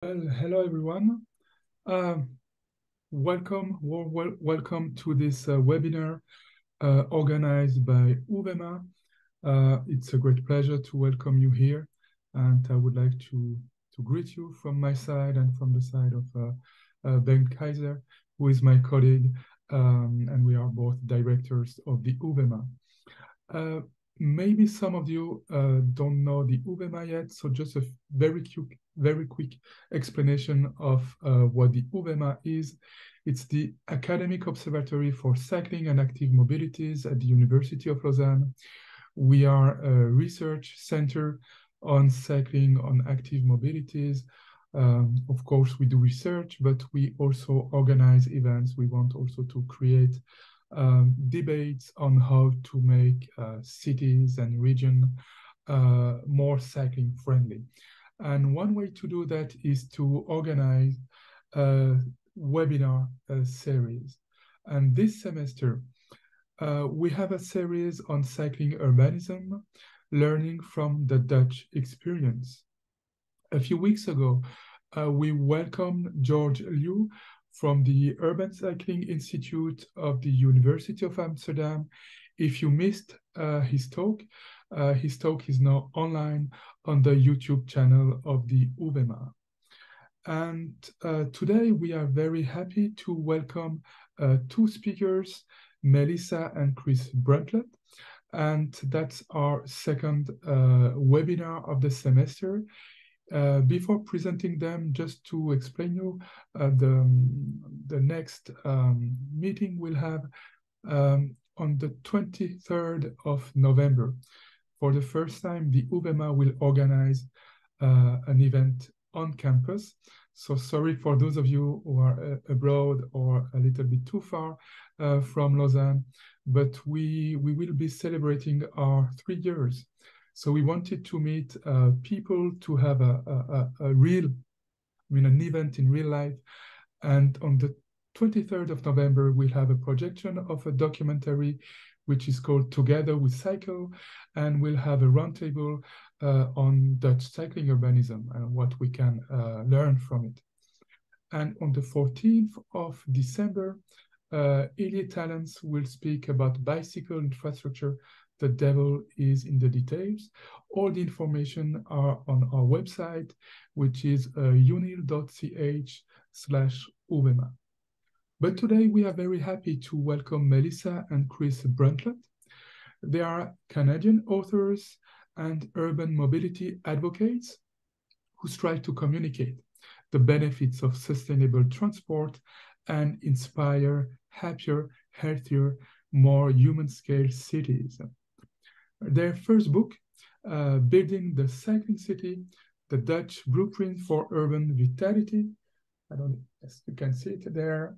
Well, hello everyone. Welcome to this webinar organized by UVEMA. It's a great pleasure to welcome you here, and I would like to greet you from my side and from the side of Bengt Kayser, who is my colleague, and we are both directors of the UVEMA. Maybe some of you don't know the UVEMA yet, so just a very quick explanation of what the UVEMA is. It's the Academic Observatory for Cycling and Active Mobilities at the University of Lausanne. We are a research center on cycling, on active mobilities. Of course, we do research, but we also organize events. We want also to create debates on how to make cities and regions more cycling friendly. And one way to do that is to organize a webinar series. And this semester, we have a series on cycling urbanism, learning from the Dutch experience. A few weeks ago, we welcomed George Liu from the Urban Cycling Institute of the University of Amsterdam. If you missed his talk is now online on the YouTube channel of the UVEMA. And today we are very happy to welcome two speakers, Melissa and Chris Bruntlett. And that's our second webinar of the semester. Before presenting them, just to explain you, the next meeting we'll have on the 23rd of November. For the first time, the UVEMA will organize an event on campus. So sorry for those of you who are abroad or a little bit too far from Lausanne, but we will be celebrating our 3 years. So we wanted to meet people, to have an event in real life. And on the 23rd of November, we'll have a projection of a documentary which is called Together We Cycle, and we'll have a roundtable on Dutch cycling urbanism and what we can learn from it. And on the 14th of December, Elliot Talents will speak about bicycle infrastructure. The devil is in the details. All the information are on our website, which is unil.ch/UVEMA. But today we are very happy to welcome Melissa and Chris Bruntlett. They are Canadian authors and urban mobility advocates who strive to communicate the benefits of sustainable transport and inspire happier, healthier, more human-scale cities. Their first book, Building the Cycling City, the Dutch Blueprint for Urban Vitality. I don't know if you can see it there.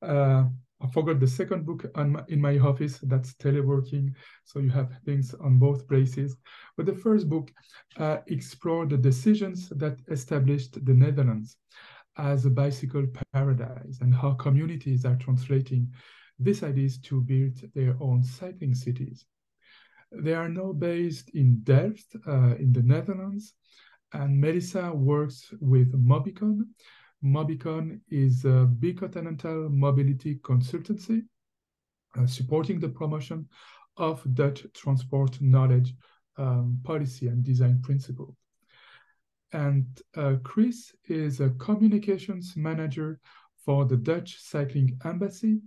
I forgot the second book in my office, that's teleworking. So you have things on both places. But the first book explored the decisions that established the Netherlands as a bicycle paradise and how communities are translating these ideas to build their own cycling cities. They are now based in Delft, in the Netherlands, and Melissa works with Mobycon. Mobycon is a bicontinental mobility consultancy supporting the promotion of Dutch transport knowledge, policy, and design principles. And Chris is a communications manager for the Dutch Cycling Embassy,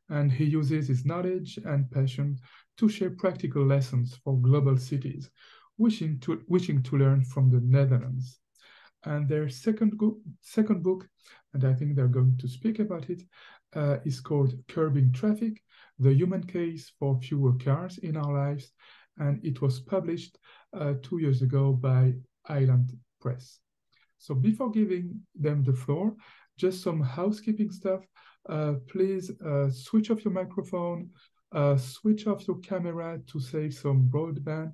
and he uses his knowledge and passion to share practical lessons for global cities wishing to learn from the Netherlands. And their second book, and I think they're going to speak about it, is called Curbing Traffic, the Human Case for Fewer Cars in Our Lives. And it was published 2 years ago by Island Press. So before giving them the floor, just some housekeeping stuff. Please switch off your microphone, switch off your camera to save some broadband,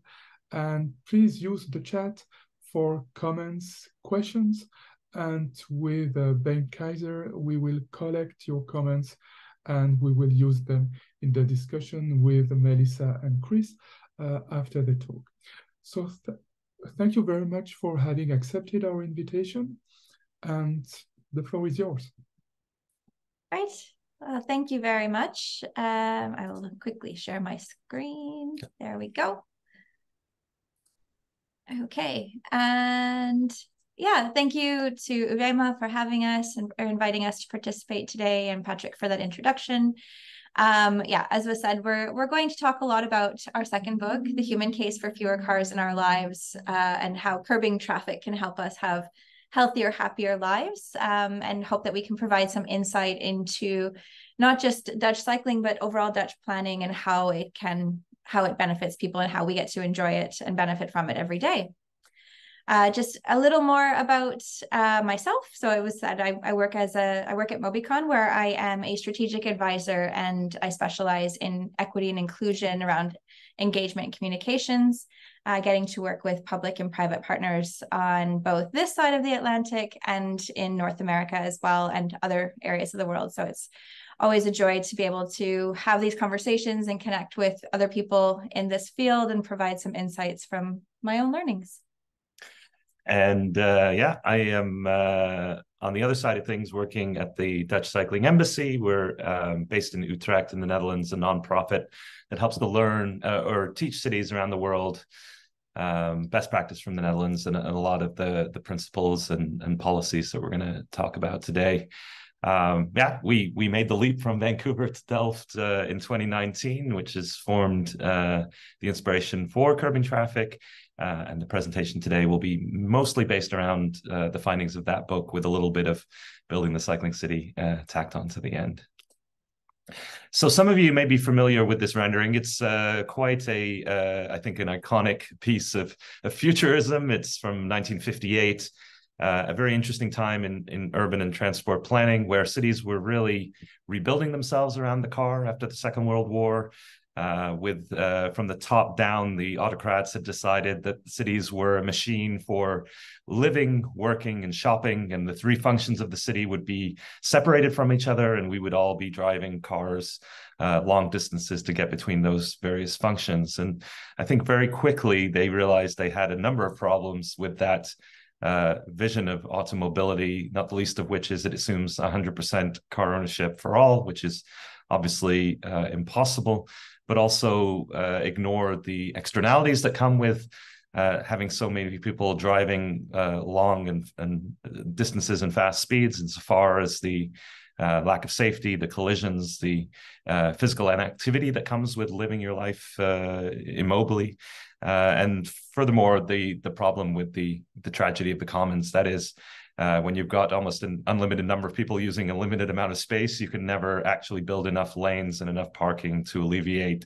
and please use the chat for comments, questions, and with Bengt Kayser, we will collect your comments and we will use them in the discussion with Melissa and Chris after the talk. So thank you very much for having accepted our invitation. and the floor is yours. Right. Thank you very much. I will quickly share my screen. There we go. Okay. And yeah, thank you to UVEMA for having us and inviting us to participate today, and Patrick for that introduction. Yeah, as was said, we're going to talk a lot about our second book, The Human Case for Fewer Cars in Our Lives, and how curbing traffic can help us have healthier, happier lives, and hope that we can provide some insight into not just Dutch cycling, but overall Dutch planning and how it benefits people and how we get to enjoy it and benefit from it every day. Just a little more about myself. So it was said I work at Mobycon, where I am a strategic advisor, and I specialize in equity and inclusion around engagement and communications, getting to work with public and private partners on both this side of the Atlantic and in North America as well, and other areas of the world. So it's always a joy to be able to have these conversations and connect with other people in this field and provide some insights from my own learnings. And yeah, I am on the other side of things working at the Dutch Cycling Embassy. We're based in Utrecht in the Netherlands, a nonprofit that helps to learn or teach cities around the world best practice from the Netherlands and a lot of the principles and policies that we're going to talk about today. Yeah, we made the leap from Vancouver to Delft in 2019, which has formed the inspiration for curbing traffic. And the presentation today will be mostly based around the findings of that book, with a little bit of building the cycling city tacked on to the end. So some of you may be familiar with this rendering. It's quite I think, an iconic piece of futurism. It's from 1958. A very interesting time in urban and transport planning, where cities were really rebuilding themselves around the car after the Second World War. From the top down, the autocrats had decided that cities were a machine for living, working, and shopping, and the three functions of the city would be separated from each other, and we would all be driving cars long distances to get between those various functions. And I think very quickly they realized they had a number of problems with that vision of automobility, not the least of which is it assumes 100% car ownership for all, which is obviously impossible, but also ignore the externalities that come with having so many people driving long and distances and fast speeds, insofar as the lack of safety, the collisions, the physical inactivity that comes with living your life immobily. And furthermore, the problem with the tragedy of the commons, that is, when you've got almost an unlimited number of people using a limited amount of space, you can never actually build enough lanes and enough parking to alleviate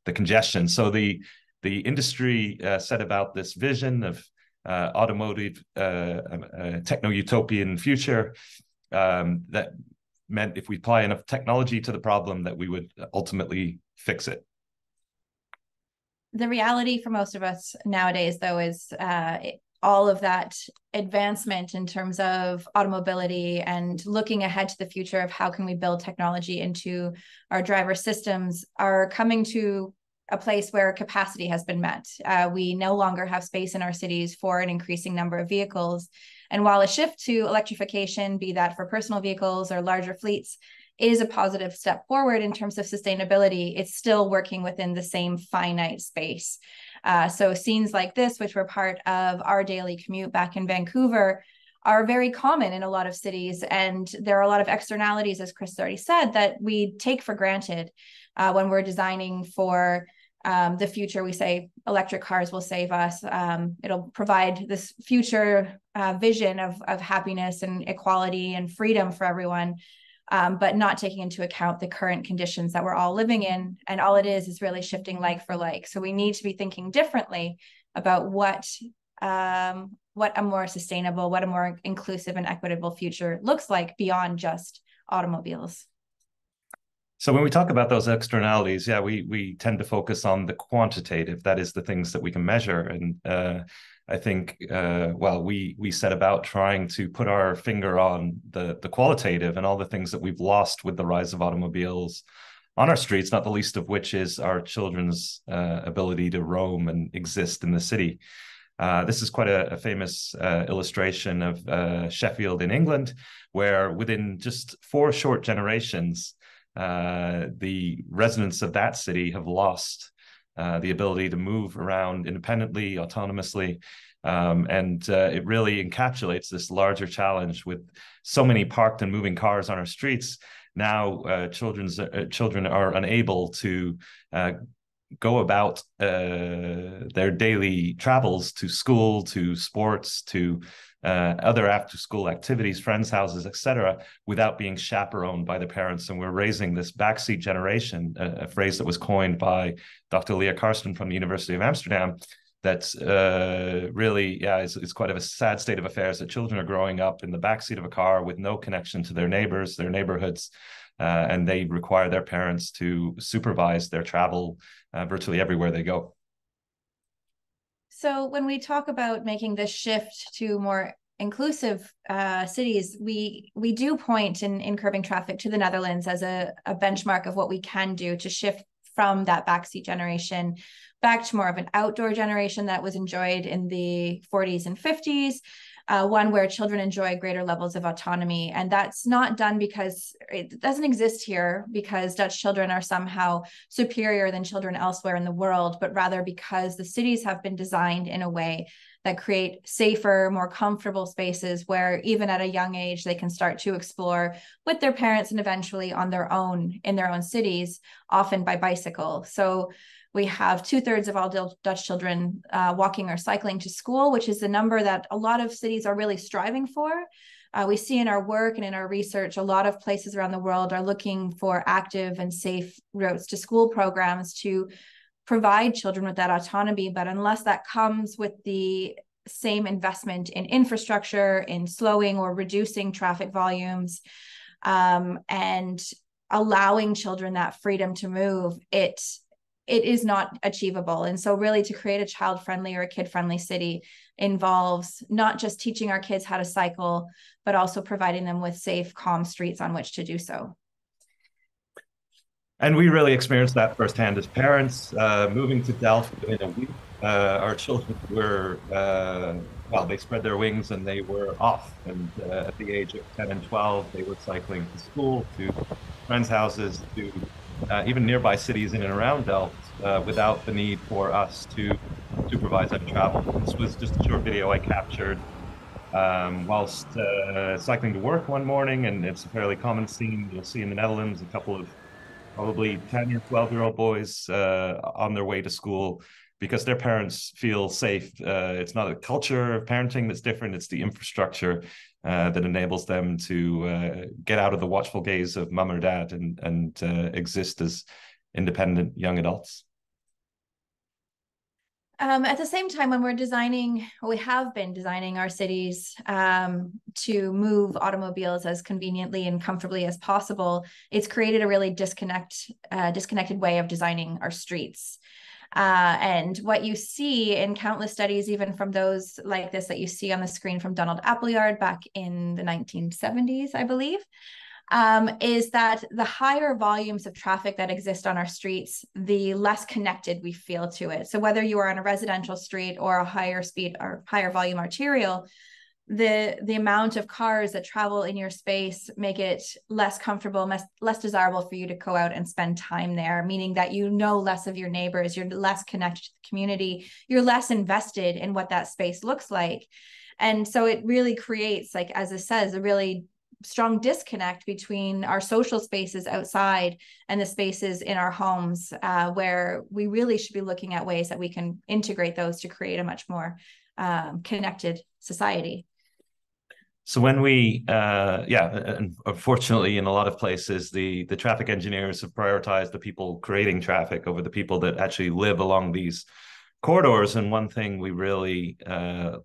the congestion. So the industry set about this vision of automotive techno-utopian future that meant if we apply enough technology to the problem, that we would ultimately fix it. The reality for most of us nowadays, though, is all of that advancement in terms of automobility and looking ahead to the future of how can we build technology into our driver systems are coming to a place where capacity has been met. We no longer have space in our cities for an increasing number of vehicles. And while a shift to electrification, be that for personal vehicles or larger fleets, is a positive step forward in terms of sustainability, it's still working within the same finite space. So scenes like this, which were part of our daily commute back in Vancouver, are very common in a lot of cities. And there are a lot of externalities, as Chris already said, that we take for granted when we're designing for the future. We say electric cars will save us. It'll provide this future vision of happiness and equality and freedom for everyone. But not taking into account the current conditions that we're all living in. And all it is really shifting like for like. So we need to be thinking differently about what a more sustainable, what a more inclusive and equitable future looks like beyond just automobiles. So when we talk about those externalities, yeah, we tend to focus on the quantitative, that is the things that we can measure. And I think, well, we set about trying to put our finger on the qualitative and all the things that we've lost with the rise of automobiles on our streets, not the least of which is our children's ability to roam and exist in the city. This is quite a famous illustration of Sheffield in England, where within just 4 short generations, the residents of that city have lost the ability to move around independently, autonomously. It really encapsulates this larger challenge with so many parked and moving cars on our streets. Now, children are unable to go about their daily travels to school, to sports, to other after-school activities, friends' houses, etc., without being chaperoned by the parents. And we're raising this backseat generation, a phrase that was coined by Dr. Leah Karsten from the University of Amsterdam, that's really, it's quite a sad state of affairs that children are growing up in the backseat of a car with no connection to their neighbors, their neighborhoods, and they require their parents to supervise their travel virtually everywhere they go. So when we talk about making this shift to more inclusive cities, we do point in curbing traffic to the Netherlands as a benchmark of what we can do to shift from that backseat generation back to more of an outdoor generation that was enjoyed in the 40s and 50s, one where children enjoy greater levels of autonomy. And that's not done because it doesn't exist here because Dutch children are somehow superior than children elsewhere in the world, but rather because the cities have been designed in a way that create safer, more comfortable spaces where even at a young age, they can start to explore with their parents and eventually on their own in their own cities, often by bicycle. So we have 2/3 of all Dutch children walking or cycling to school, which is the number that a lot of cities are really striving for. We see in our work and in our research, a lot of places around the world are looking for active and safe routes to school programs to provide children with that autonomy. But unless that comes with the same investment in infrastructure, in slowing or reducing traffic volumes, and allowing children that freedom to move, it is not achievable. And so really to create a child-friendly or a kid-friendly city involves not just teaching our kids how to cycle, but also providing them with safe, calm streets on which to do so. And we really experienced that firsthand as parents. Moving to Delft within a week, our children were, they spread their wings and they were off. And at the age of 10 and 12, they were cycling to school, to friends' houses, to even nearby cities in and around Delft, without the need for us to supervise that travel. This was just a short video I captured whilst cycling to work one morning, and it's a fairly common scene you'll see in the Netherlands, a couple of probably 10 or 12-year-old boys on their way to school because their parents feel safe. It's not a culture of parenting that's different, it's the infrastructure that enables them to get out of the watchful gaze of mum or dad and exist as independent young adults. At the same time, when we're designing, or we have been designing our cities to move automobiles as conveniently and comfortably as possible, it's created a really disconnected way of designing our streets. And what you see in countless studies, even from those like this that you see on the screen from Donald Appleyard back in the 1970s, I believe, is that the higher volumes of traffic that exist on our streets, the less connected we feel to it. So whether you are on a residential street or a higher speed or higher volume arterial, the amount of cars that travel in your space make it less comfortable, less desirable for you to go out and spend time there, meaning that you know less of your neighbors, you're less connected to the community, you're less invested in what that space looks like. And so it really creates, like, as it says, a really strong disconnect between our social spaces outside and the spaces in our homes, where we really should be looking at ways that we can integrate those to create a much more connected society. So when we, and unfortunately, in a lot of places, the traffic engineers have prioritized the people creating traffic over the people that actually live along these corridors. And one thing we really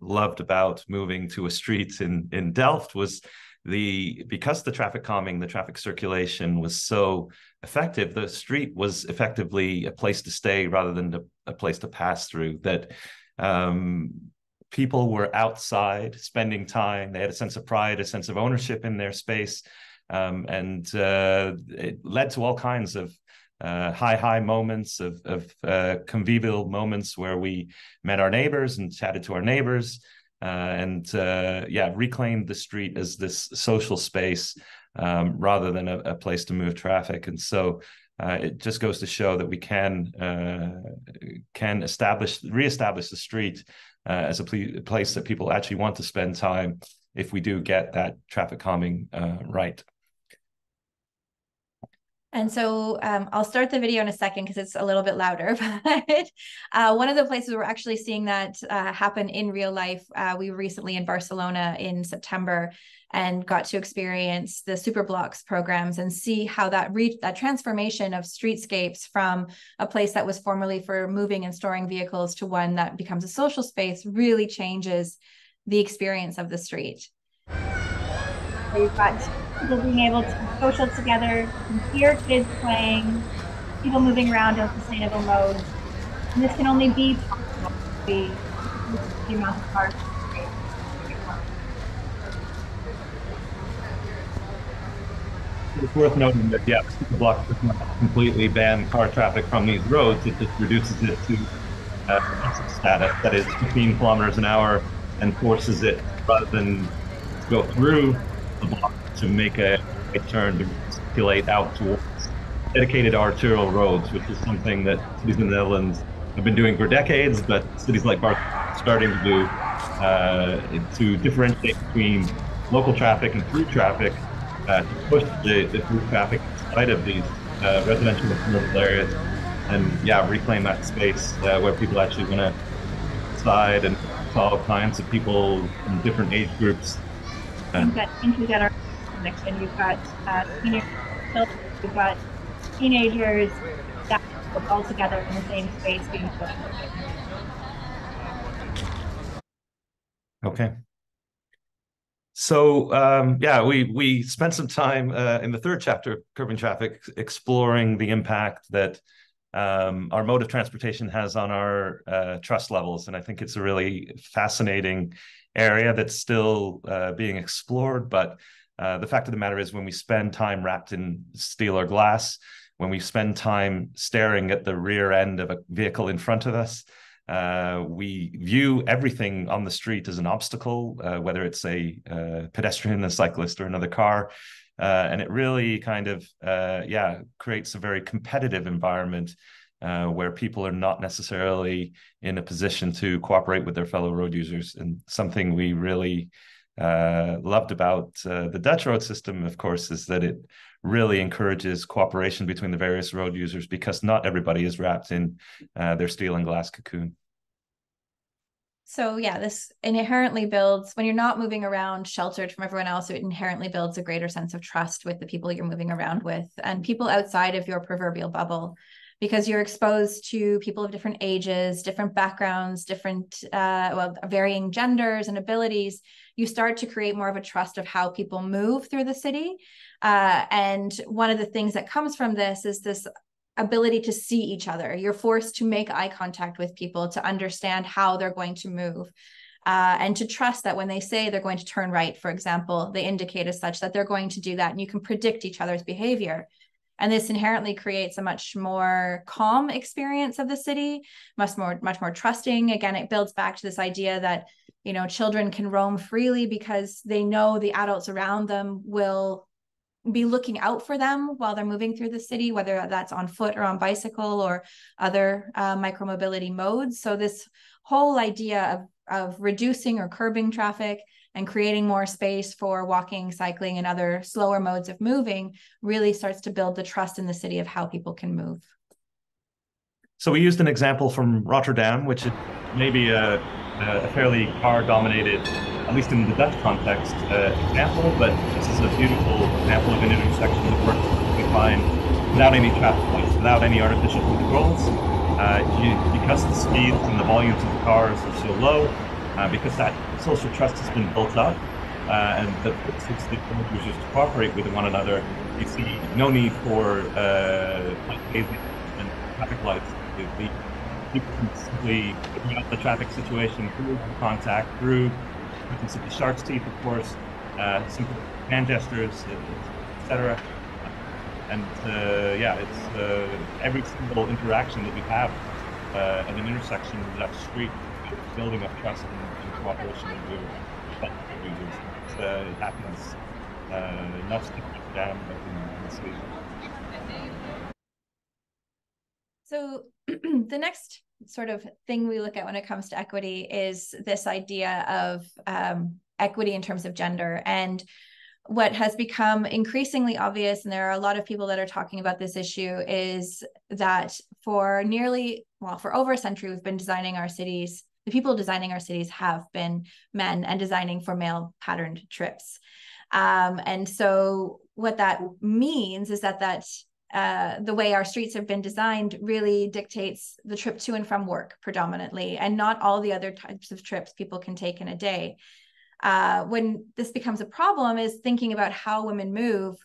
loved about moving to a street in Delft was because the traffic calming, the traffic circulation was so effective, the street was effectively a place to stay rather than a place to pass through. That people were outside spending time. They had a sense of pride, a sense of ownership in their space. And it led to all kinds of high moments of convivial moments where we met our neighbors and chatted to our neighbors, and reclaimed the street as this social space rather than a place to move traffic. And so it just goes to show that we can reestablish the street as a place that people actually want to spend time if we do get that traffic calming right. And so I'll start the video in a second because it's a little bit louder, but one of the places we're actually seeing that happen in real life, we were recently in Barcelona in September and got to experience the Superblocks programs and see how that transformation of streetscapes from a place that was formerly for moving and storing vehicles to one that becomes a social space really changes the experience of the street. We've got people being able to be social together, hear kids playing, people moving around in sustainable modes. And this can only be possible with the amount of cars. It's worth noting that, yeah, Superblocks does not completely ban car traffic from these roads. It just reduces it to status, that is 15 kilometers an hour, and forces it, rather than go through the block, to make a turn to circulate out towards dedicated arterial roads, which is something that cities in the Netherlands have been doing for decades, but cities like Barcelona are starting to do to differentiate between local traffic and through traffic, to push the through traffic inside of these residential and commercial areas, and reclaim that space where people actually want to decide, and all kinds of people in different age groups. You've got intergenerational connection, you've got teenagers, you've got teenagers that all together in the same space being social. Okay. So we spent some time in the third chapter of Curbing Traffic exploring the impact that our mode of transportation has on our trust levels. And I think it's a really fascinating area that's still being explored. But the fact of the matter is, when we spend time wrapped in steel or glass, when we spend time staring at the rear end of a vehicle in front of us, we view everything on the street as an obstacle, whether it's a pedestrian, a cyclist, or another car. And it really kind of, creates a very competitive environment where people are not necessarily in a position to cooperate with their fellow road users. And something we really loved about the Dutch road system, of course, is that it really encourages cooperation between the various road users, because not everybody is wrapped in their steel and glass cocoon. So this inherently builds, when you're not moving around sheltered from everyone else, it inherently builds a greater sense of trust with the people you're moving around with and people outside of your proverbial bubble, because you're exposed to people of different ages, different backgrounds, different, varying genders and abilities. You start to create more of a trust of how people move through the city. And one of the things that comes from this is this ability to see each other. You're forced to make eye contact with people to understand how they're going to move, and to trust that when they say they're going to turn right, for example, they indicate as such that they're going to do that, and you can predict each other's behavior. And this inherently creates a much more calm experience of the city, much more trusting. Again, it builds back to this idea that, children can roam freely because they know the adults around them will be looking out for them while they're moving through the city, whether that's on foot or on bicycle or other micromobility modes. So this whole idea of reducing or curbing traffic and creating more space for walking, cycling, and other slower modes of moving really starts to build the trust in the city of how people can move. So we used an example from Rotterdam, which is maybe a fairly car-dominated, at least in the Dutch context, example, but this is a beautiful example of an intersection that works perfectly fine without any traffic lights, without any artificial controls. Because the speeds and the volumes of the cars are so low, because that social trust has been built up, and the stakeholders users to cooperate with one another, you see no need for hazing and traffic lights. People can simply figure out the traffic situation through contact, through the shark's teeth, of course, simple hand gestures, etc. And yeah, it's every single interaction that we have at an intersection of that street, building up trust and cooperation with users. It happens not just in Amsterdam, but in the city. So the next sort of thing we look at when it comes to equity is this idea of equity in terms of gender. And what has become increasingly obvious, and there are a lot of people that are talking about this issue, is that for over a century, we've been designing our cities. The people designing our cities have been men and designing for male patterned trips. And so what that means is that the way our streets have been designed really dictates the trip to and from work predominantly, and not all the other types of trips people can take in a day. When this becomes a problem is thinking about how women move.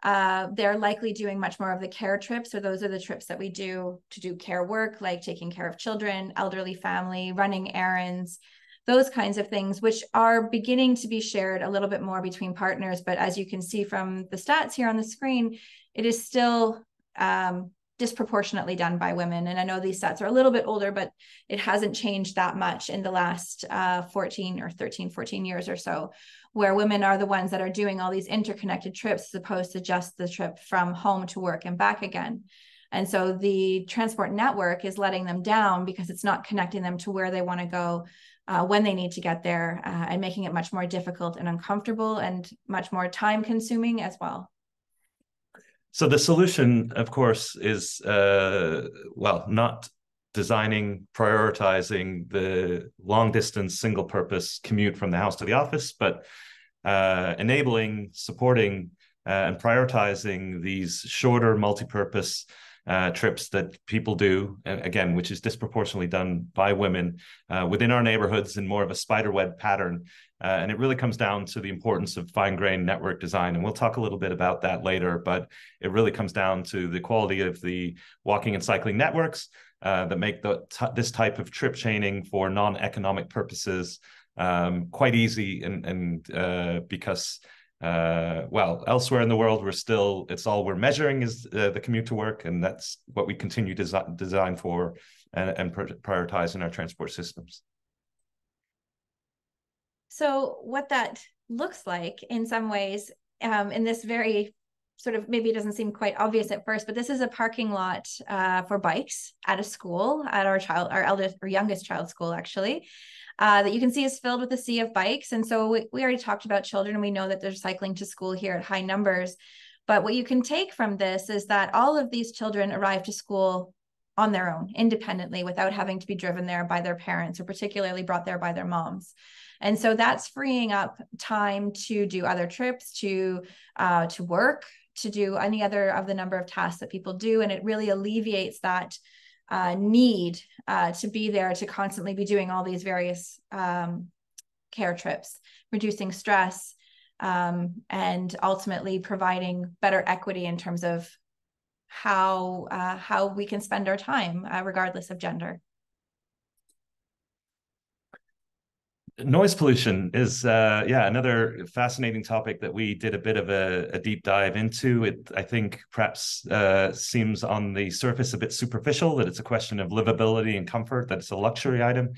They're likely doing much more of the care trips, or those are the trips that we do to do care work, like taking care of children, elderly family, running errands, those kinds of things, which are beginning to be shared a little bit more between partners. But as you can see from the stats here on the screen, it is still disproportionately done by women. And I know these stats are a little bit older, but it hasn't changed that much in the last 14 years or so, where women are the ones that are doing all these interconnected trips as opposed to just the trip from home to work and back again. And so the transport network is letting them down because it's not connecting them to where they want to go when they need to get there, and making it much more difficult and uncomfortable and much more time consuming as well. So the solution, of course, is, not designing, prioritizing the long distance, single purpose commute from the house to the office, but enabling, supporting, and prioritizing these shorter multi-purpose trips that people do, again, which is disproportionately done by women within our neighborhoods in more of a spiderweb pattern. And it really comes down to the importance of fine-grained network design. And we'll talk a little bit about that later, but it really comes down to the quality of the walking and cycling networks that make this type of trip chaining for non-economic purposes quite easy. And because elsewhere in the world, it's all we're measuring is the commute to work, and that's what we continue to design for and prioritize in our transport systems. So what that looks like in some ways, in this very sort of, maybe it doesn't seem quite obvious at first, but this is a parking lot for bikes at a school, at our youngest child's school, actually. That you can see is filled with a sea of bikes. And so we already talked about children, and we know that they're cycling to school here at high numbers. But what you can take from this is that all of these children arrive to school on their own, independently, without having to be driven there by their parents, or particularly brought there by their moms. And so that's freeing up time to do other trips, to work, to do any other of the number of tasks that people do. And it really alleviates that need to be there, to constantly be doing all these various care trips, reducing stress, and ultimately providing better equity in terms of how we can spend our time, regardless of gender. Noise pollution is another fascinating topic that we did a bit of a deep dive into. It, I think, perhaps seems on the surface a bit superficial, that it's a question of livability and comfort, that it's a luxury item.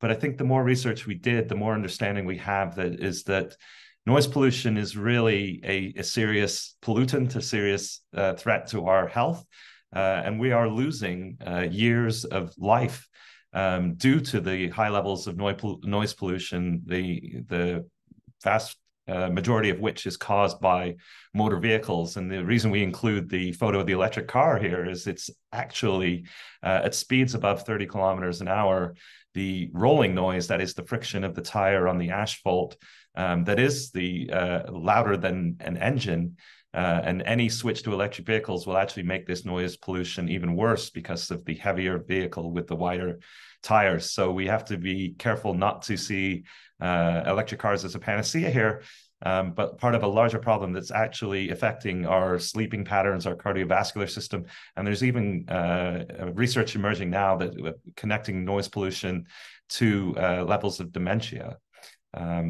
But I think the more research we did, the more understanding we have that noise pollution is really a serious pollutant, a serious threat to our health. And we are losing years of life due to the high levels of noise pollution, the vast majority of which is caused by motor vehicles. And the reason we include the photo of the electric car here is it's actually at speeds above 30 kilometers an hour, the rolling noise, that is the friction of the tire on the asphalt, that is the louder than an engine. And any switch to electric vehicles will actually make this noise pollution even worse because of the heavier vehicle with the wider tires. So we have to be careful not to see electric cars as a panacea here, but part of a larger problem that's actually affecting our sleeping patterns, our cardiovascular system. And there's even research emerging now that connecting noise pollution to levels of dementia.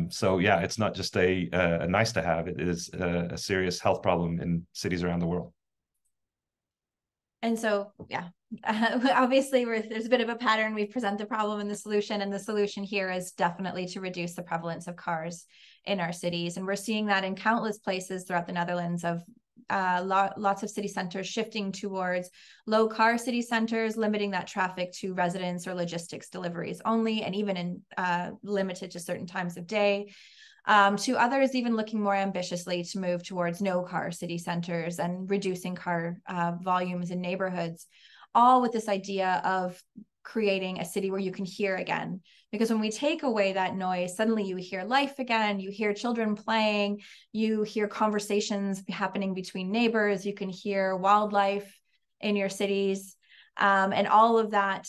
So yeah, it's not just a nice to have, it is a serious health problem in cities around the world. And so, yeah, obviously there's a bit of a pattern. We present the problem and the solution here is definitely to reduce the prevalence of cars in our cities. And we're seeing that in countless places throughout the Netherlands of lots of city centers shifting towards low car city centers, limiting that traffic to residence or logistics deliveries only, and even in limited to certain times of day. To others even looking more ambitiously to move towards no car city centers and reducing car volumes in neighborhoods, all with this idea of creating a city where you can hear again. Because when we take away that noise, suddenly you hear life again, you hear children playing, you hear conversations happening between neighbors, you can hear wildlife in your cities, and all of that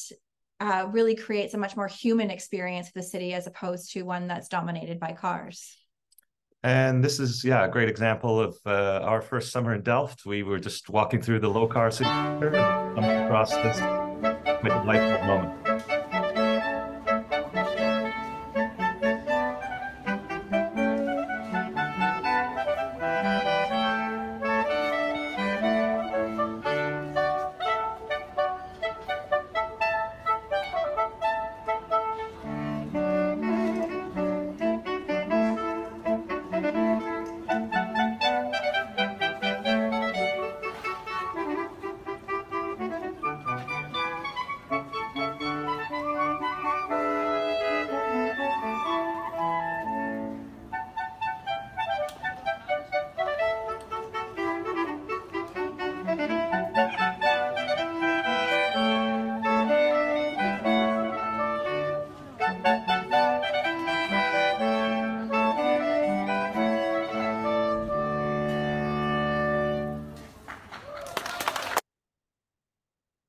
really creates a much more human experience of the city as opposed to one that's dominated by cars. And this is, yeah, a great example of our first summer in Delft. We were just walking through the low car city center and coming across this quite delightful moment.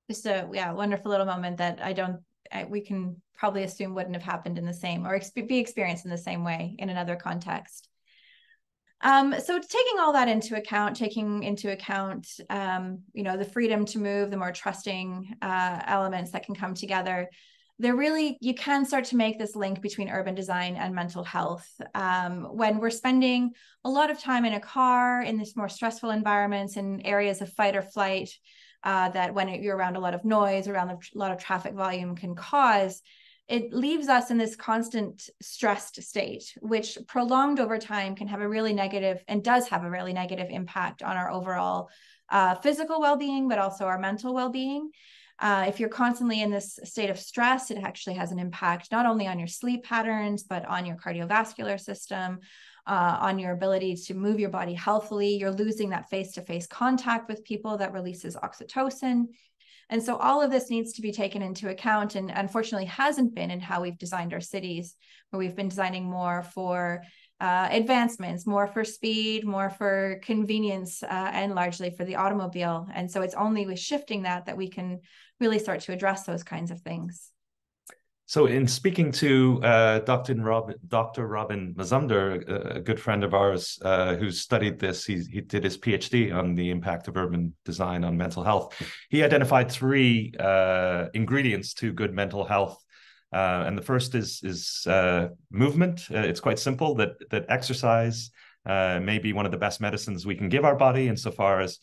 Just a wonderful little moment that we can probably assume wouldn't have happened in the same or be experienced in the same way in another context. So taking all that into account, the freedom to move, the more trusting elements that can come together, you can start to make this link between urban design and mental health. When we're spending a lot of time in a car, in this more stressful environments, in areas of fight or flight, that when you're around a lot of noise, around a lot of traffic volume can cause, it leaves us in this constant stressed state, which prolonged over time can have a really negative and does have a really negative impact on our overall physical well-being, but also our mental well-being. If you're constantly in this state of stress, it actually has an impact not only on your sleep patterns, but on your cardiovascular system, on your ability to move your body healthily. You're losing that face-to-face contact with people that releases oxytocin. And so all of this needs to be taken into account, and unfortunately hasn't been in how we've designed our cities, where we've been designing more for advancements, more for speed, more for convenience, and largely for the automobile. And so it's only with shifting that we can really start to address those kinds of things. So in speaking to Dr. Robin Mazumder, a good friend of ours who studied this, he did his PhD on the impact of urban design on mental health. He identified 3 ingredients to good mental health. And the first is movement. It's quite simple that exercise may be one of the best medicines we can give our body insofar as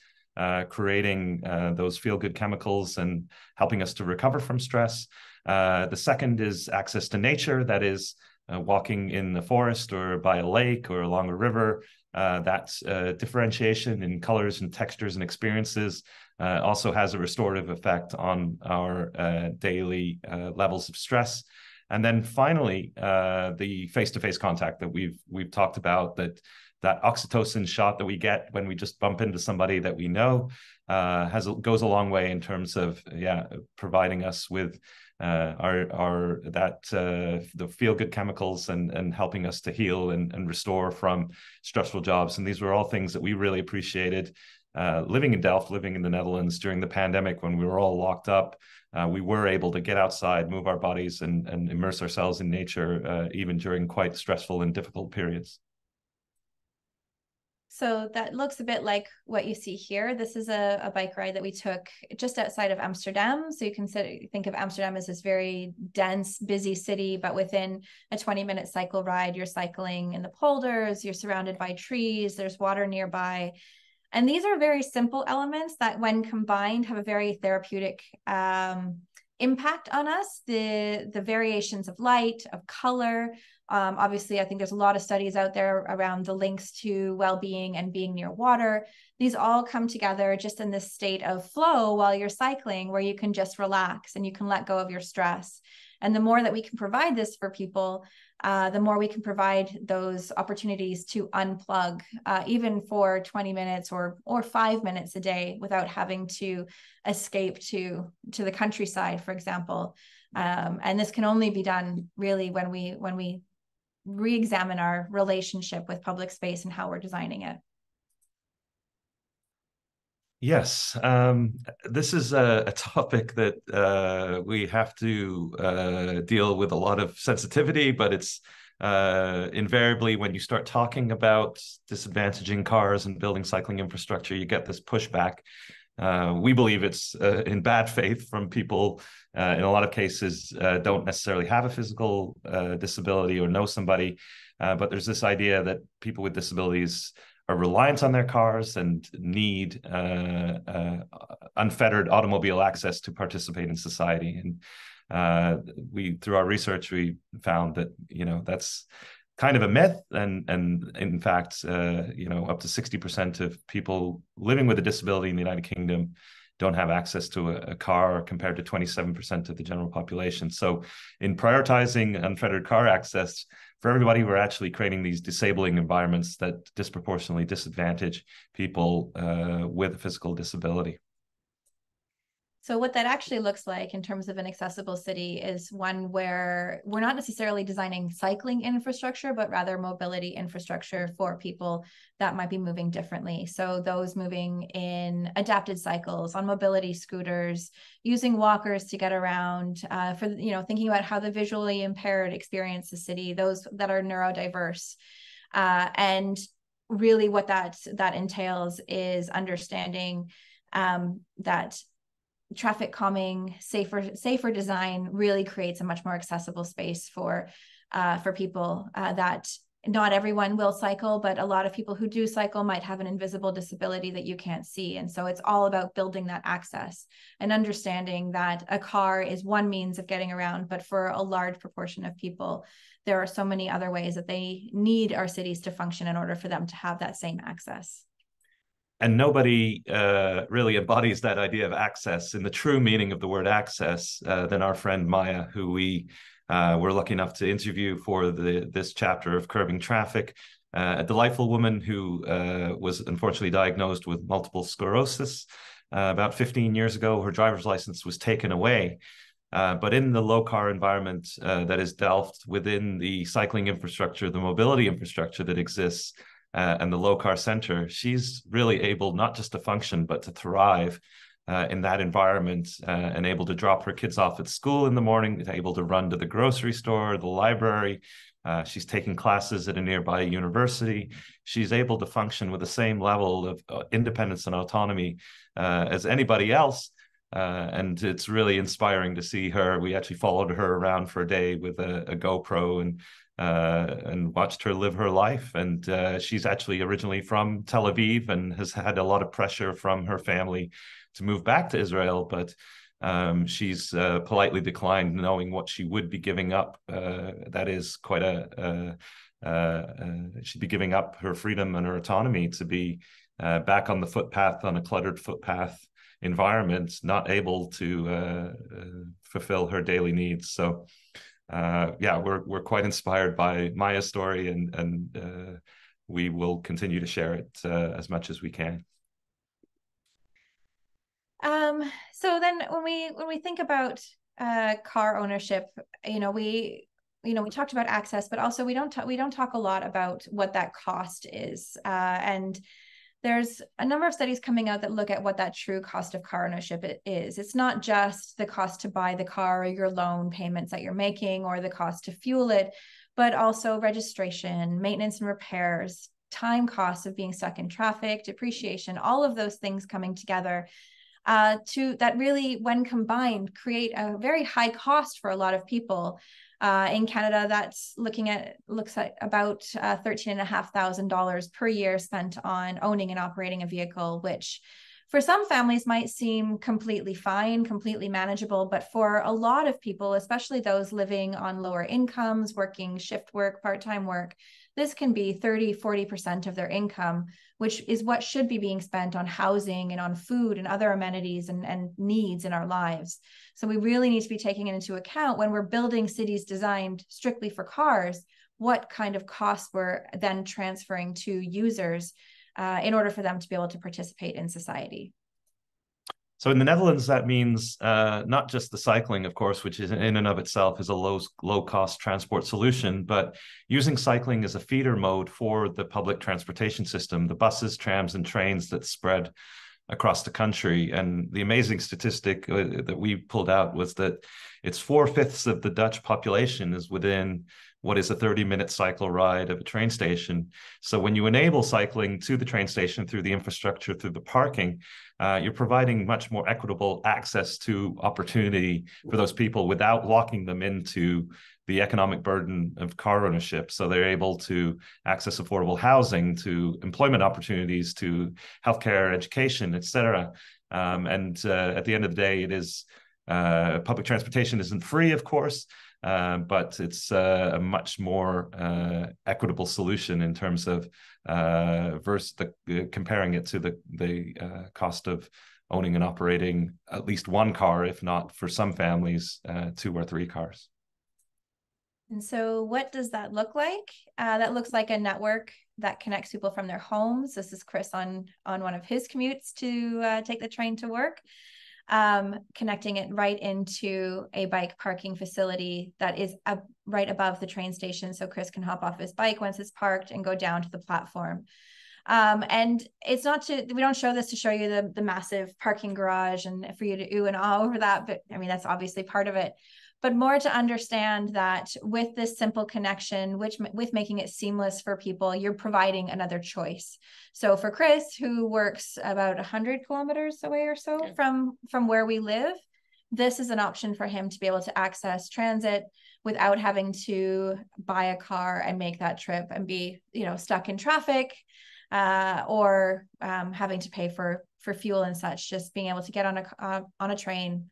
creating those feel-good chemicals and helping us to recover from stress. The second is access to nature, that is walking in the forest or by a lake or along a river. That's differentiation in colors and textures and experiences also has a restorative effect on our daily levels of stress. And then finally, the face-to-face contact that we've talked about, that oxytocin shot that we get when we just bump into somebody that we know goes a long way in terms of providing us with the feel-good chemicals and helping us to heal and restore from stressful jobs. And these were all things that we really appreciated living in Delft, living in the Netherlands during the pandemic when we were all locked up. We were able to get outside, move our bodies, and immerse ourselves in nature, even during quite stressful and difficult periods. So that looks a bit like what you see here. This is a bike ride that we took just outside of Amsterdam. So you can think of Amsterdam as this very dense, busy city, but within a 20-minute cycle ride, you're cycling in the polders, you're surrounded by trees, there's water nearby. And these are very simple elements that when combined have a very therapeutic impact on us. The variations of light, of color. Obviously, I think there's a lot of studies out there around the links to well-being and being near water. These all come together just in this state of flow while you're cycling, where you can just relax and you can let go of your stress. And the more that we can provide this for people, the more we can provide those opportunities to unplug, even for 20 minutes or 5 minutes a day, without having to escape to the countryside, for example. And this can only be done really when we re-examine our relationship with public space and how we're designing it. Yes, this is a topic that we have to deal with a lot of sensitivity, but it's invariably when you start talking about disadvantaging cars and building cycling infrastructure, you get this pushback. We believe it's in bad faith from people in a lot of cases don't necessarily have a physical disability or know somebody, but there's this idea that people with disabilities are reliant on their cars and need unfettered automobile access to participate in society. And through our research, we found that, that's kind of a myth. And in fact, up to 60% of people living with a disability in the United Kingdom don't have access to a car, compared to 27% of the general population. So in prioritizing unfettered car access for everybody, we're actually creating these disabling environments that disproportionately disadvantage people with a physical disability. So what that actually looks like in terms of an accessible city is one where we're not necessarily designing cycling infrastructure, but rather mobility infrastructure for people that might be moving differently. So those moving in adapted cycles, on mobility scooters, using walkers to get around, for thinking about how the visually impaired experience the city, those that are neurodiverse. And really what that entails is understanding that traffic calming, safer design really creates a much more accessible space for people that not everyone will cycle, but a lot of people who do cycle might have an invisible disability that you can't see. And so it's all about building that access and understanding that a car is one means of getting around, but for a large proportion of people, there are so many other ways that they need our cities to function in order for them to have that same access. And nobody really embodies that idea of access in the true meaning of the word access than our friend Maya, who we were lucky enough to interview for this chapter of Curbing Traffic. A delightful woman who was unfortunately diagnosed with multiple sclerosis about 15 years ago. Her driver's license was taken away. But in the low car environment that is delved within the cycling infrastructure, the mobility infrastructure that exists, and the low car center, she's really able not just to function, but to thrive in that environment, and able to drop her kids off at school in the morning, able to run to the grocery store, the library. She's taking classes at a nearby university. She's able to function with the same level of independence and autonomy as anybody else. And it's really inspiring to see her. We actually followed her around for a day with a GoPro and watched her live her life. And she's actually originally from Tel Aviv and has had a lot of pressure from her family to move back to Israel, but she's politely declined, knowing what she would be giving up. That is quite she'd be giving up her freedom and her autonomy to be back on the footpath, on a cluttered footpath environment, not able to fulfill her daily needs. So we're quite inspired by Maya's story, and we will continue to share it as much as we can. So then when we think about car ownership, we talked about access, but also we don't talk a lot about what that cost is. And there's a number of studies coming out that look at what that true cost of car ownership is. It's not just the cost to buy the car or your loan payments that you're making or the cost to fuel it, but also registration, maintenance and repairs, time costs of being stuck in traffic, depreciation, all of those things coming together that really, when combined, create a very high cost for a lot of people. In Canada, that's looks like about $13,500 per year spent on owning and operating a vehicle, which for some families might seem completely fine, completely manageable, but for a lot of people, especially those living on lower incomes, working shift work, part-time work, this can be 30-40% of their income, which is what should be being spent on housing and on food and other amenities and needs in our lives. So we really need to be taking it into account when we're building cities designed strictly for cars, what kind of costs we're then transferring to users in order for them to be able to participate in society. So in the Netherlands, that means not just the cycling, of course, which is in and of itself is a low-cost transport solution, but using cycling as a feeder mode for the public transportation system, the buses, trams, and trains that spread across the country. And the amazing statistic that we pulled out was that it's 4/5 of the Dutch population is within what is a 30-minute cycle ride of a train station. So when you enable cycling to the train station through the infrastructure, through the parking, you're providing much more equitable access to opportunity for those people without locking them into the economic burden of car ownership. So they're able to access affordable housing, to employment opportunities, to healthcare, education, etc. And at the end of the day, it is public transportation isn't free, of course, but it's a much more equitable solution in terms of versus comparing it to the cost of owning and operating at least one car, if not for some families, 2 or 3 cars. And so what does that look like? That looks like a network that connects people from their homes. This is Chris on one of his commutes to take the train to work. Connecting it right into a bike parking facility that is right above the train station. So Chris can hop off his bike once it's parked and go down to the platform. And it's not we don't show this to show you the massive parking garage and for you to ooh and ah over that, but I mean, that's obviously part of it. But more to understand that with this simple connection, with making it seamless for people, you're providing another choice. So for Chris, who works about 100 kilometers away or so from where we live, this is an option for him to be able to access transit without having to buy a car and make that trip and be, stuck in traffic or having to pay for fuel and such. Just being able to get on a train,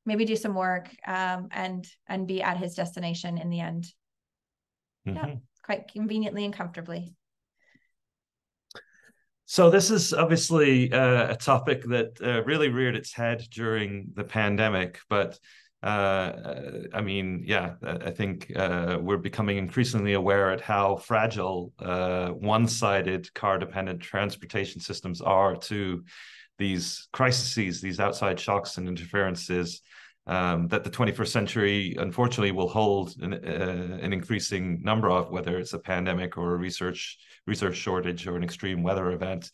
maybe do some work and be at his destination in the end. Mm-hmm. Yeah, quite conveniently and comfortably. So this is obviously a topic that really reared its head during the pandemic, but I think we're becoming increasingly aware at how fragile one-sided car-dependent transportation systems are to these crises, these outside shocks and interferences that the 21st century, unfortunately, will hold an increasing number of, whether it's a pandemic or a research shortage or an extreme weather event.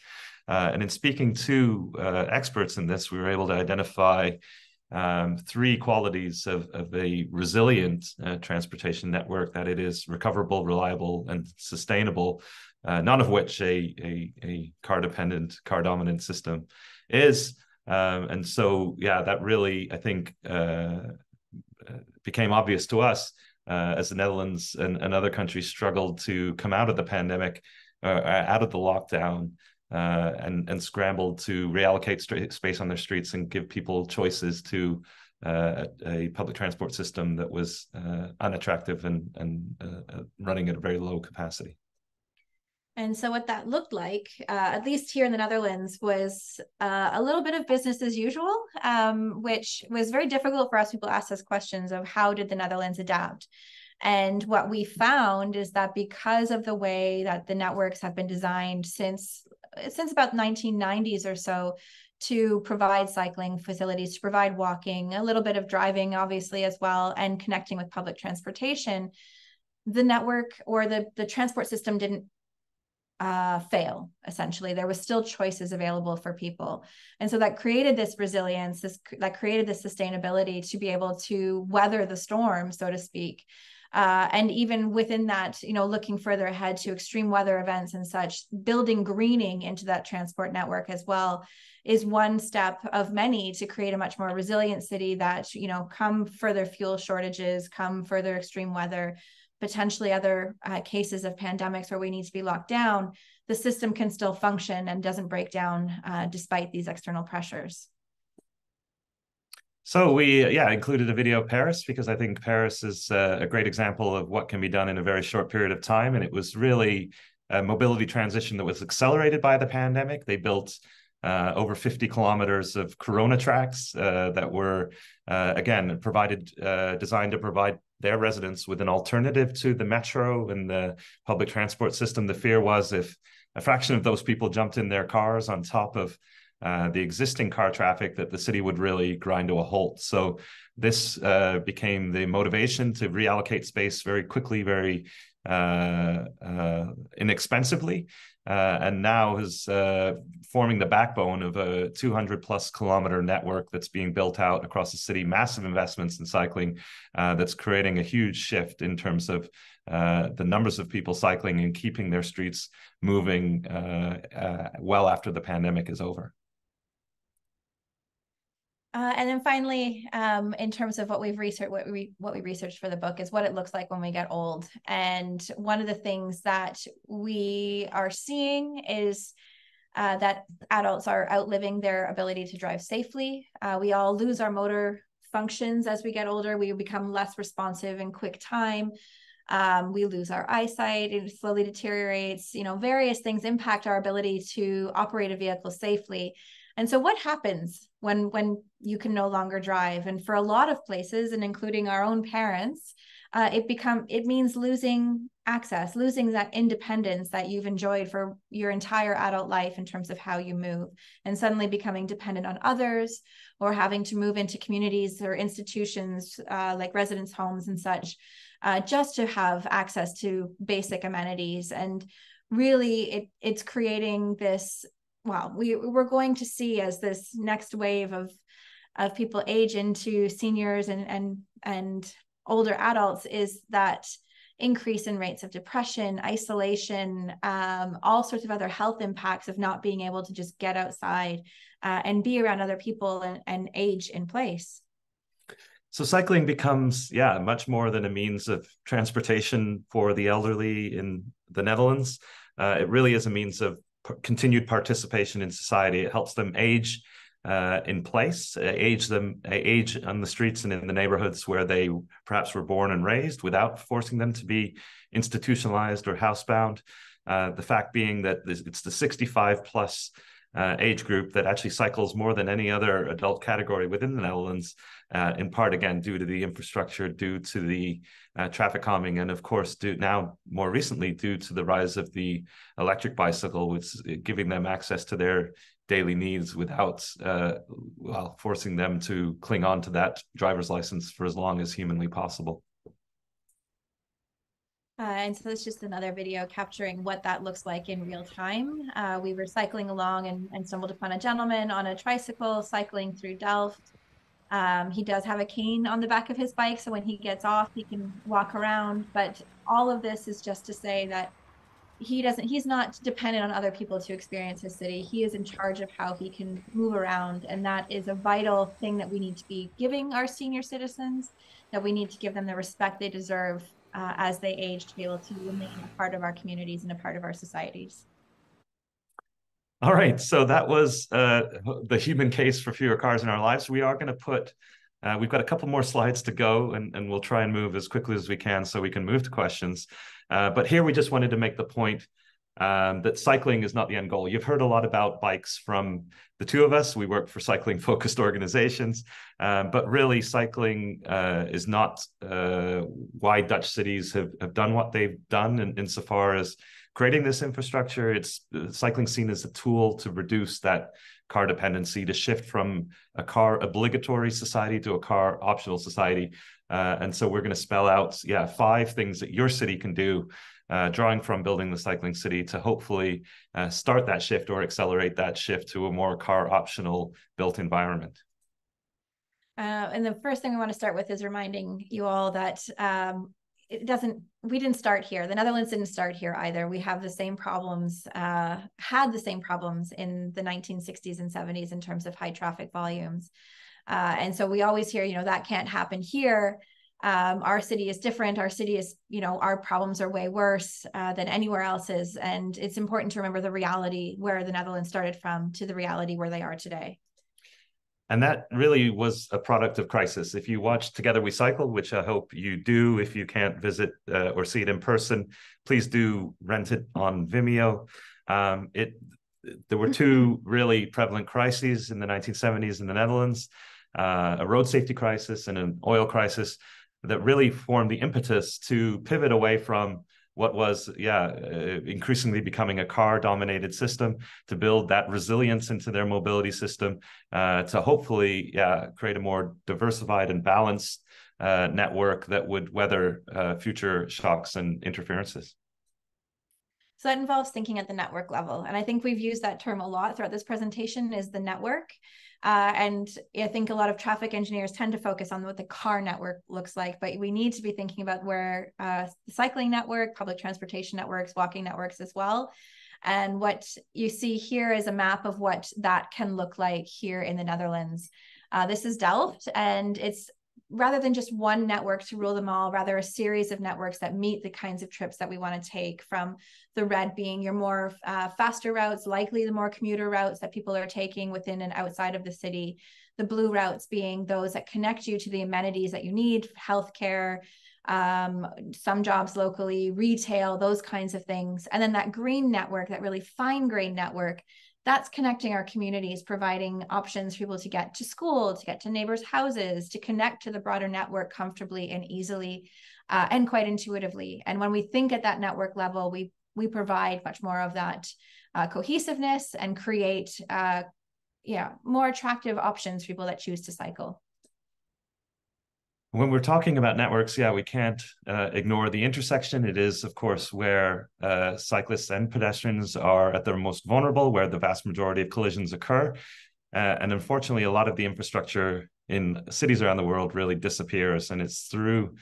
And in speaking to experts in this, we were able to identify 3 qualities of a resilient transportation network: that it is recoverable, reliable, and sustainable, none of which a car-dependent, car-dominant system is. And so, that really, I think, became obvious to us as the Netherlands and other countries struggled to come out of the pandemic, out of the lockdown, and scrambled to reallocate space on their streets and give people choices to a public transport system that was unattractive and running at a very low capacity. And so what that looked like, at least here in the Netherlands, was a little bit of business as usual, which was very difficult for us. People asked us questions of how did the Netherlands adapt? And what we found is that because of the way that the networks have been designed since about 1990s or so, to provide cycling facilities, to provide walking, a little bit of driving, obviously, as well, and connecting with public transportation, the network or the transport system didn't fail. Essentially, there was still choices available for people, and so that created this resilience, that created this sustainability to be able to weather the storm, so to speak, And even within that, looking further ahead to extreme weather events and such, building greening into that transport network as well is one step of many to create a much more resilient city that, come further fuel shortages, come further extreme weather, potentially other cases of pandemics where we need to be locked down, the system can still function and doesn't break down despite these external pressures. So we, included a video of Paris because I think Paris is a great example of what can be done in a very short period of time. And it was really a mobility transition that was accelerated by the pandemic. They built over 50 kilometers of Corona tracks that were, again, designed to provide their residents with an alternative to the metro and the public transport system. The fear was if a fraction of those people jumped in their cars on top of the existing car traffic, that the city would really grind to a halt. So this became the motivation to reallocate space very quickly, very inexpensively, and now is forming the backbone of a 200+ kilometer network that's being built out across the city, massive investments in cycling that's creating a huge shift in terms of the numbers of people cycling and keeping their streets moving well after the pandemic is over. And then finally, in terms of what we researched for the book is what it looks like when we get old. And one of the things that we are seeing is that adults are outliving their ability to drive safely. We all lose our motor functions as we get older. We become less responsive in quick time. We lose our eyesight, it slowly deteriorates. Various things impact our ability to operate a vehicle safely. And so what happens when you can no longer drive? And for a lot of places, and including our own parents, it means losing access, losing that independence that you've enjoyed for your entire adult life in terms of how you move, and suddenly becoming dependent on others, or having to move into communities or institutions like residence homes and such, just to have access to basic amenities. And really, it's creating this. Well, we're going to see, as this next wave of people age into seniors and older adults, is that increase in rates of depression, isolation, all sorts of other health impacts of not being able to just get outside and be around other people and age in place. So cycling becomes, much more than a means of transportation for the elderly in the Netherlands. It really is a means of continued participation in society. It helps them age in place, age on the streets and in the neighborhoods where they perhaps were born and raised, without forcing them to be institutionalized or housebound. The fact being that it's the 65+ age group that actually cycles more than any other adult category within the Netherlands, in part, again, due to the infrastructure, due to the traffic calming, and of course, now more recently, due to the rise of the electric bicycle, which is giving them access to their daily needs without forcing them to cling on to that driver's license for as long as humanly possible. And so it's just another video capturing what that looks like in real time. We were cycling along and stumbled upon a gentleman on a tricycle cycling through Delft. He does have a cane on the back of his bike, so when he gets off, he can walk around. But all of this is just to say that he's not dependent on other people to experience his city. He is in charge of how he can move around. And that is a vital thing that we need to be giving our senior citizens, that we need to give them the respect they deserve as they age, to be able to remain a part of our communities and a part of our societies. All right, so that was the human case for fewer cars in our lives. We are going to put, we've got a couple more slides to go, and we'll try and move as quickly as we can so we can move to questions. But here we just wanted to make the point that cycling is not the end goal. You've heard a lot about bikes from the two of us. We work for cycling-focused organizations, but really cycling is not why Dutch cities have done what they've done insofar as creating this infrastructure. It's cycling seen as a tool to reduce that car dependency, to shift from a car obligatory society to a car optional society. And so we're going to spell out, 5 things that your city can do, drawing from building the cycling city, to hopefully start that shift or accelerate that shift to a more car optional built environment. And the first thing we want to start with is reminding you all that we didn't start here. The Netherlands didn't start here either. We have the same problems, had the same problems in the 1960s and 70s in terms of high traffic volumes. And so we always hear, that can't happen here. Our city is different. Our city is, our problems are way worse than anywhere else's. And it's important to remember the reality where the Netherlands started from to the reality where they are today. And that really was a product of crisis. If you watch Together We Cycle, which I hope you do, if you can't visit or see it in person, please do rent it on Vimeo. There were two really prevalent crises in the 1970s in the Netherlands, a road safety crisis and an oil crisis that really formed the impetus to pivot away from what was, increasingly becoming a car-dominated system, to build that resilience into their mobility system, to hopefully, create a more diversified and balanced network that would weather future shocks and interferences. So that involves thinking at the network level. And I think we've used that term a lot throughout this presentation, is the network. And I think a lot of traffic engineers tend to focus on what the car network looks like, but we need to be thinking about where the cycling network, public transportation networks, walking networks as well. And what you see here is a map of what that can look like here in the Netherlands. This is Delft, and it's rather than just one network to rule them all, rather a series of networks that meet the kinds of trips that we want to take, from the red being your more faster routes, likely the more commuter routes that people are taking within and outside of the city, the blue routes being those that connect you to the amenities that you need, healthcare, some jobs locally, retail, those kinds of things. And then that green network, that really fine grained network, that's connecting our communities, providing options for people to get to school, to get to neighbors' houses, to connect to the broader network comfortably and easily, and quite intuitively. And when we think at that network level, we provide much more of that cohesiveness and create more attractive options for people that choose to cycle. When we're talking about networks, we can't ignore the intersection. It is, of course, where cyclists and pedestrians are at their most vulnerable, where the vast majority of collisions occur. And unfortunately, a lot of the infrastructure in cities around the world really disappears. And it's through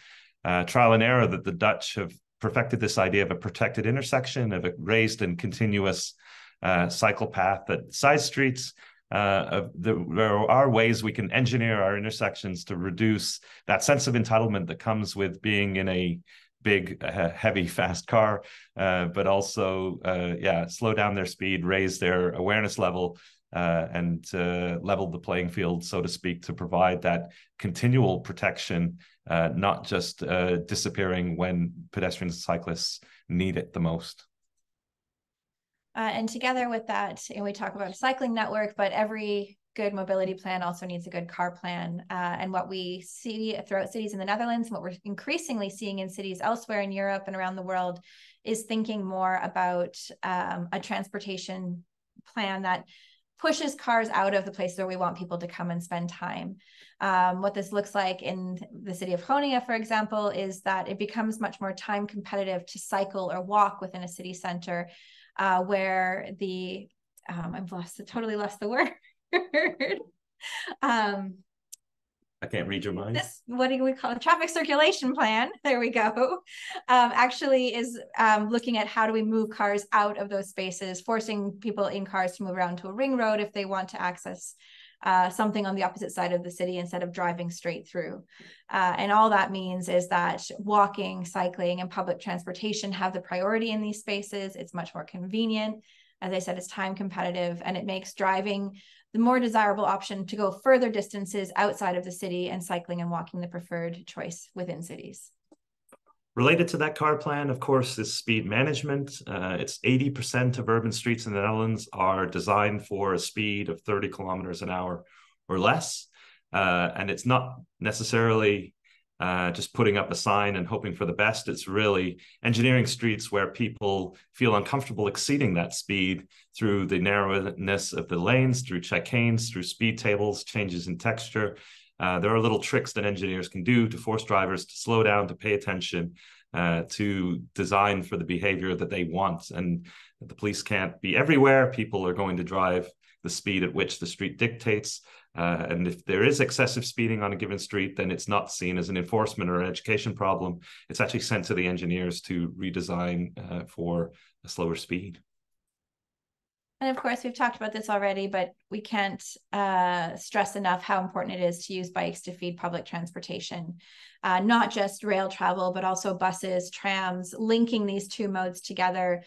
trial and error that the Dutch have perfected this idea of a protected intersection, of a raised and continuous cycle path at side streets. There are ways we can engineer our intersections to reduce that sense of entitlement that comes with being in a big, heavy, fast car, but also, slow down their speed, raise their awareness level, and level the playing field, so to speak, to provide that continual protection, not just disappearing when pedestrians and cyclists need it the most. And together with that, we talk about a cycling network, but every good mobility plan also needs a good car plan. And what we see throughout cities in the Netherlands, and what we're increasingly seeing in cities elsewhere in Europe and around the world, is thinking more about a transportation plan that pushes cars out of the places where we want people to come and spend time. What this looks like in the city of Groningen, for example, is that it becomes much more time competitive to cycle or walk within a city center, where the totally lost the word. I can't read your mind. This, what do we call it? Traffic circulation plan. There we go. Actually is looking at how do we move cars out of those spaces, forcing people in cars to move around to a ring road if they want to access something on the opposite side of the city instead of driving straight through. And all that means is that walking, cycling, and public transportation have the priority in these spaces. It's much more convenient. As I said, it's time competitive, and it makes driving the more desirable option to go further distances outside of the city, and cycling and walking the preferred choice within cities. Related to that car plan, of course, is speed management. It's 80% of urban streets in the Netherlands are designed for a speed of 30 kilometers an hour or less. And it's not necessarily just putting up a sign and hoping for the best. It's really engineering streets where people feel uncomfortable exceeding that speed through the narrowness of the lanes, through chicanes, through speed tables, changes in texture. There are little tricks that engineers can do to force drivers to slow down, to pay attention, to design for the behavior that they want. And the police can't be everywhere. People are going to drive the speed at which the street dictates. And if there is excessive speeding on a given street, then it's not seen as an enforcement or an education problem. It's actually sent to the engineers to redesign for a slower speed. And of course, we've talked about this already, but we can't stress enough how important it is to use bikes to feed public transportation, not just rail travel, but also buses, trams. Linking these two modes together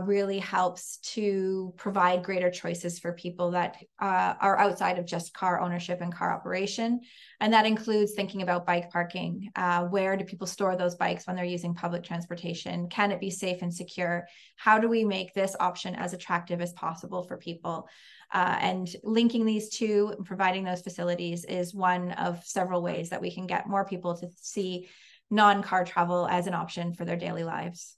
really helps to provide greater choices for people that are outside of just car ownership and car operation. And that includes thinking about bike parking. Where do people store those bikes when they're using public transportation? Can it be safe and secure? How do we make this option as attractive as possible for people? And linking these two and providing those facilities is one of several ways that we can get more people to see non-car travel as an option for their daily lives.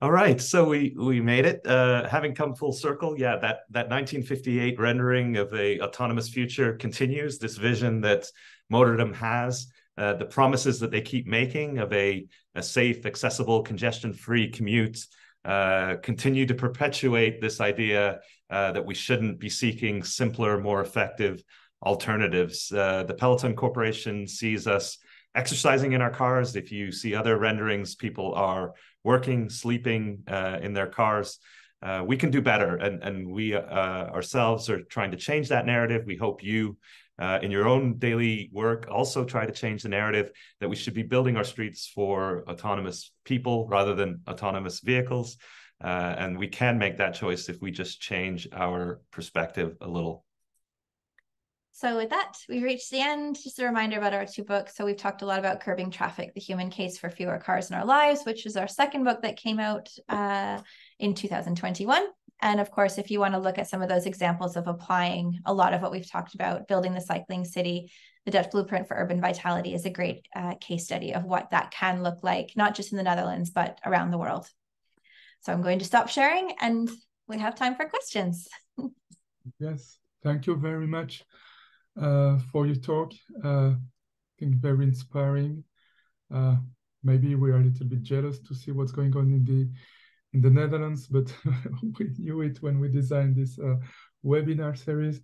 All right, so we made it. Having come full circle, yeah, that 1958 rendering of a autonomous future continues. This vision that Motordom has, the promises that they keep making of a safe, accessible, congestion-free commute, continue to perpetuate this idea that we shouldn't be seeking simpler, more effective alternatives. The Peloton Corporation sees us exercising in our cars. If you see other renderings, people are working, sleeping in their cars. We can do better, and we ourselves are trying to change that narrative. We hope you, in your own daily work, also try to change the narrative that we should be building our streets for autonomous people rather than autonomous vehicles. And we can make that choice if we just change our perspective a little. So with that, we reached the end. Just a reminder about our two books. So we've talked a lot about Curbing Traffic, The Human Case for Fewer Cars in Our Lives, which is our second book that came out in 2021. And of course, if you want to look at some of those examples of applying a lot of what we've talked about, building the cycling city, the Dutch Blueprint for Urban Vitality is a great case study of what that can look like, not just in the Netherlands, but around the world. So I'm going to stop sharing and we have time for questions. Yes, thank you very much for your talk. I think very inspiring. Maybe we are a little bit jealous to see what's going on in the Netherlands, but we knew it when we designed this webinar series.